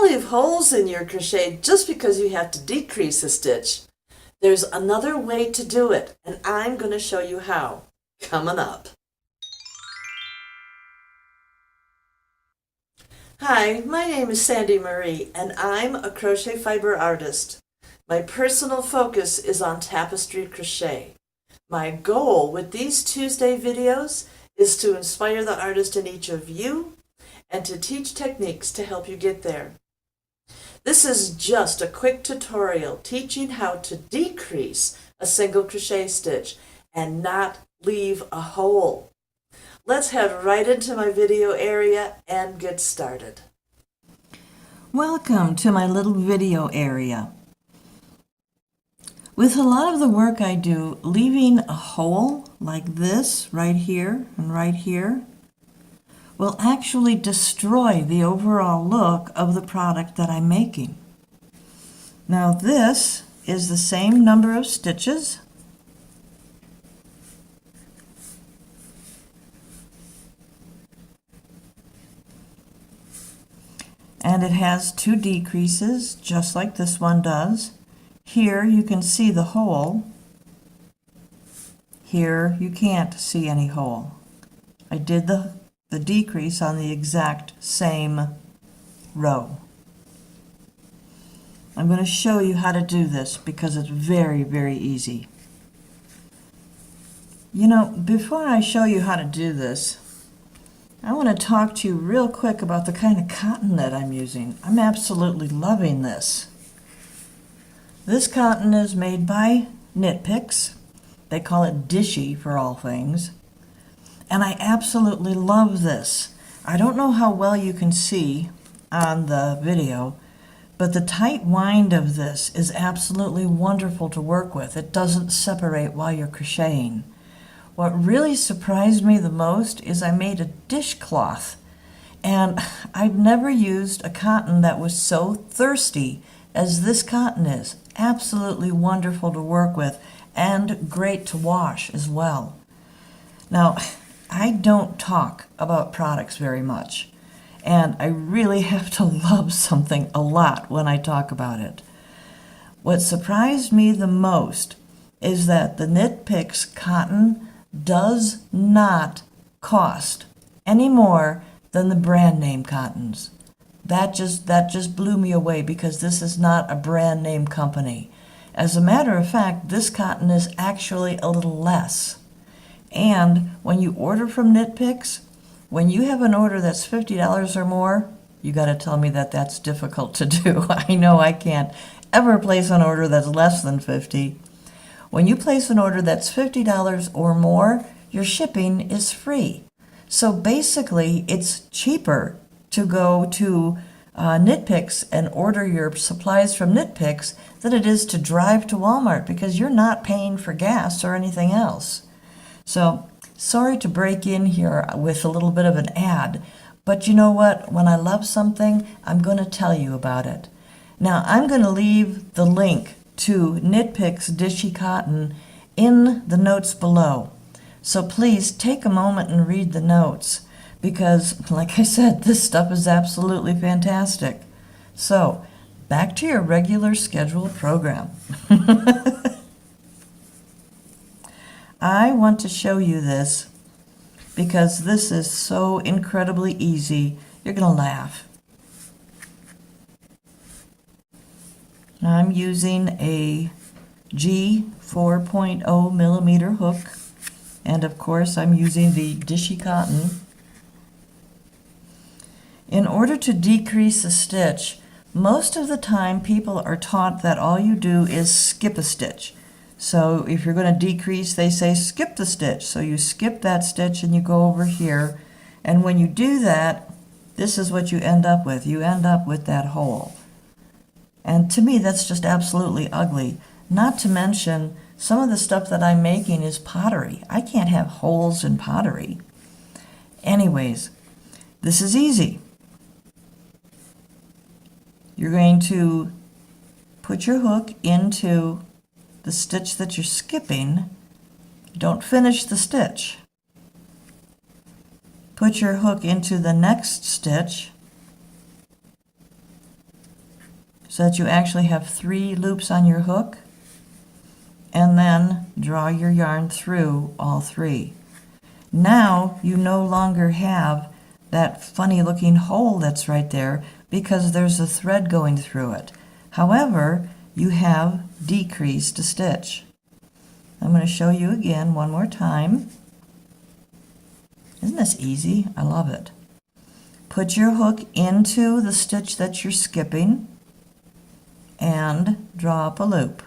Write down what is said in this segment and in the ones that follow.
leave holes in your crochet just because you have to decrease a stitch. There's another way to do it, and I'm going to show you how. Coming up. Hi, my name is Sandy Marie, and I'm a crochet fiber artist. My personal focus is on tapestry crochet. My goal with these Tuesday videos is to inspire the artist in each of you and to teach techniques to help you get there. This is just a quick tutorial teaching how to decrease a single crochet stitch and not leave a hole. Let's head right into my video area and get started. Welcome to my little video area. With a lot of the work I do, leaving a hole like this right here and right here will actually destroy the overall look of the product that I'm making. Now this is the same number of stitches. And it has two decreases, just like this one does. Here you can see the hole. Here you can't see any hole. I did the decrease on the exact same row. I'm going to show you how to do this because it's very, very easy. You know, before I show you how to do this, I want to talk to you real quick about the kind of cotton that I'm using. I'm absolutely loving this. This cotton is made by Knit Picks. They call it DISHIE for all things. And I absolutely love this. I don't know how well you can see on the video, but the tight wind of this is absolutely wonderful to work with. It doesn't separate while you're crocheting. What really surprised me the most is I made a dishcloth, and I've never used a cotton that was so thirsty as this cotton is. Absolutely wonderful to work with and great to wash as well. Now, I don't talk about products very much, and I really have to love something a lot when I talk about it. What surprised me the most is that the Knit Picks cotton does not cost any more than the brand name cottons. That just blew me away because this is not a brand name company. As a matter of fact, this cotton is actually a little less. And when you order from Knit Picks, when you have an order that's $50 or more, you got to tell me that that's difficult to do. I know I can't ever place an order that's less than $50. When you place an order that's $50 or more, your shipping is free. So basically, it's cheaper to go to Knit Picks and order your supplies from Knit Picks than it is to drive to Walmart because you're not paying for gas or anything else. So, sorry to break in here with a little bit of an ad, but you know what? When I love something, I'm going to tell you about it. Now, I'm going to leave the link to Knit Picks DISHIE cotton in the notes below. So please take a moment and read the notes because, like I said, this stuff is absolutely fantastic. So, back to your regular scheduled program. I want to show you this because this is so incredibly easy. You're going to laugh. I'm using a G 4.0 millimeter hook, and of course I'm using the DISHIE cotton. In order to decrease a stitch, most of the time people are taught that all you do is skip a stitch. So if you're going to decrease, they say skip the stitch. So you skip that stitch and you go over here, and when you do that, this is what you end up with. You end up with that hole. And to me, that's just absolutely ugly. Not to mention, some of the stuff that I'm making is pottery. I can't have holes in pottery. Anyways, this is easy. You're going to put your hook into the stitch that you're skipping. Don't finish the stitch. Put your hook into the next stitch so that you actually have 3 loops on your hook, and then draw your yarn through all 3. Now you no longer have that funny looking hole that's right there because there's a thread going through it. However, you have decreased a stitch. I'm going to show you again one more time. Isn't this easy? I love it. Put your hook into the stitch that you're skipping and draw up a loop.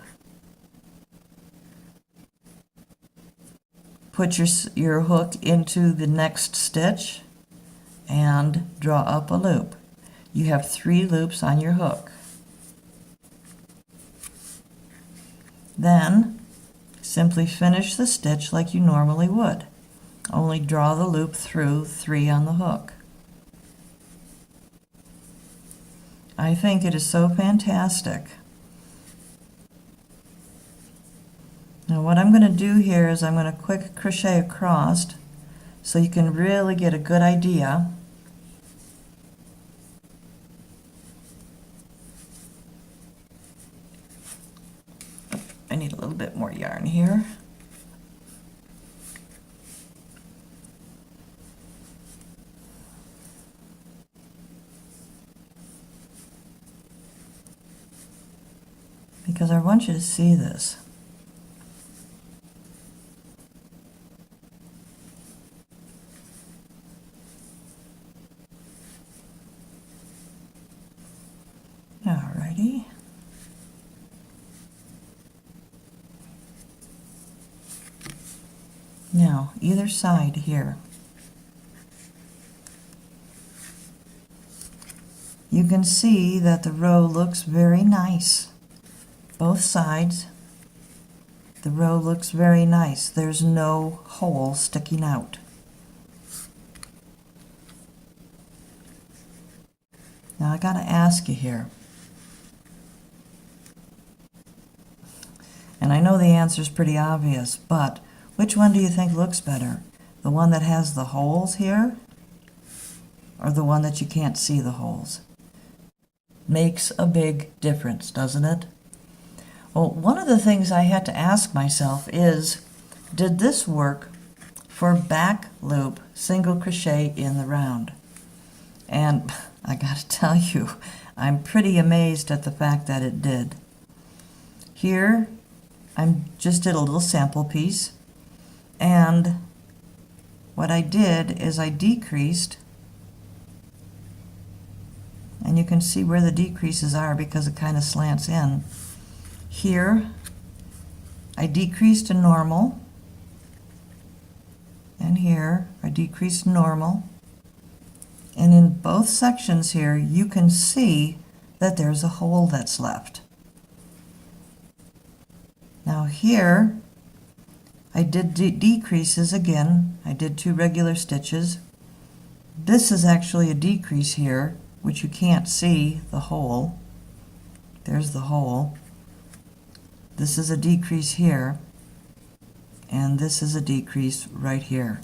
Put your hook into the next stitch and draw up a loop. You have 3 loops on your hook. Then simply finish the stitch like you normally would, only draw the loop through 3 on the hook. I think it is so fantastic. Now what I'm going to do here is I'm going to quick crochet across so you can really get a good idea. I need a little bit more yarn here. Because I want you to see this. Alrighty. Now, either side here. You can see that the row looks very nice. Both sides, the row looks very nice. There's no hole sticking out. Now I gotta ask you here, and I know the answer is pretty obvious, but which one do you think looks better? The one that has the holes here, or the one that you can't see the holes? Makes a big difference, doesn't it? Well, one of the things I had to ask myself is, did this work for back loop single crochet in the round? And I gotta tell you, I'm pretty amazed at the fact that it did. Here, I just did a little sample piece, and what I did is I decreased, and you can see where the decreases are because it kind of slants in. Here, I decreased to normal, and here I decreased normal, and in both sections here you can see that there's a hole that's left. Now here I did decreases again. I did 2 regular stitches. This is actually a decrease here, which you can't see the hole. There's the hole. This is a decrease here, and this is a decrease right here.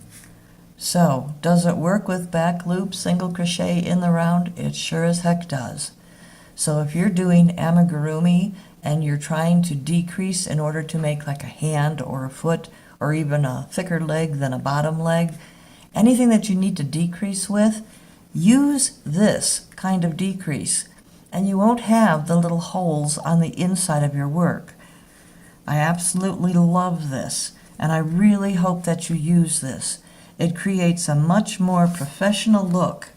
So, does it work with back loop single crochet in the round? It sure as heck does. So if you're doing amigurumi and you're trying to decrease in order to make like a hand or a foot or even a thicker leg than a bottom leg, anything that you need to decrease with, use this kind of decrease, and you won't have the little holes on the inside of your work. I absolutely love this, and I really hope that you use this. It creates a much more professional look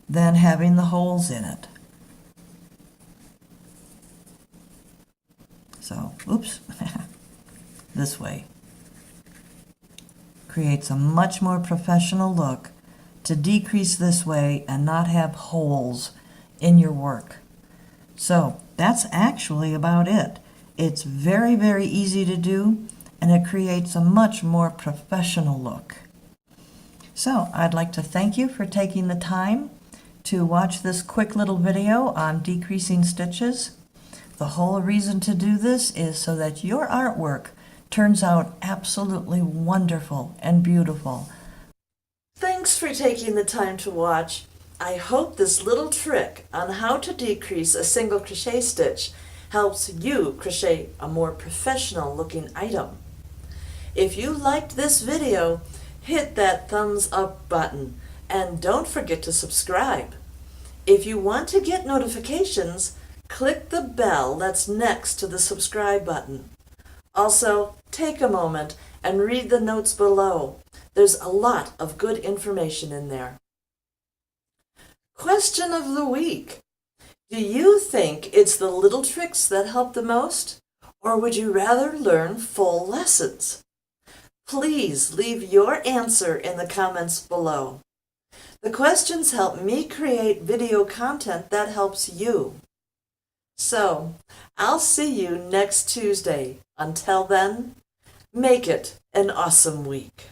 than having the holes in it. So, oops, this way. Creates a much more professional look to decrease this way and not have holes in your work. So, that's actually about it. It's very, very easy to do, and it creates a much more professional look. So I'd like to thank you for taking the time to watch this quick little video on decreasing stitches. The whole reason to do this is so that your artwork turns out absolutely wonderful and beautiful. Thanks for taking the time to watch. I hope this little trick on how to decrease a single crochet stitch helps you crochet a more professional looking item. If you liked this video, hit that thumbs up button and don't forget to subscribe. If you want to get notifications, click the bell that's next to the subscribe button. Also, take a moment and read the notes below. There's a lot of good information in there. Question of the week. Do you think it's the little tricks that help the most, or would you rather learn full lessons? Please leave your answer in the comments below. The questions help me create video content that helps you. So, I'll see you next Tuesday. Until then, make it an awesome week.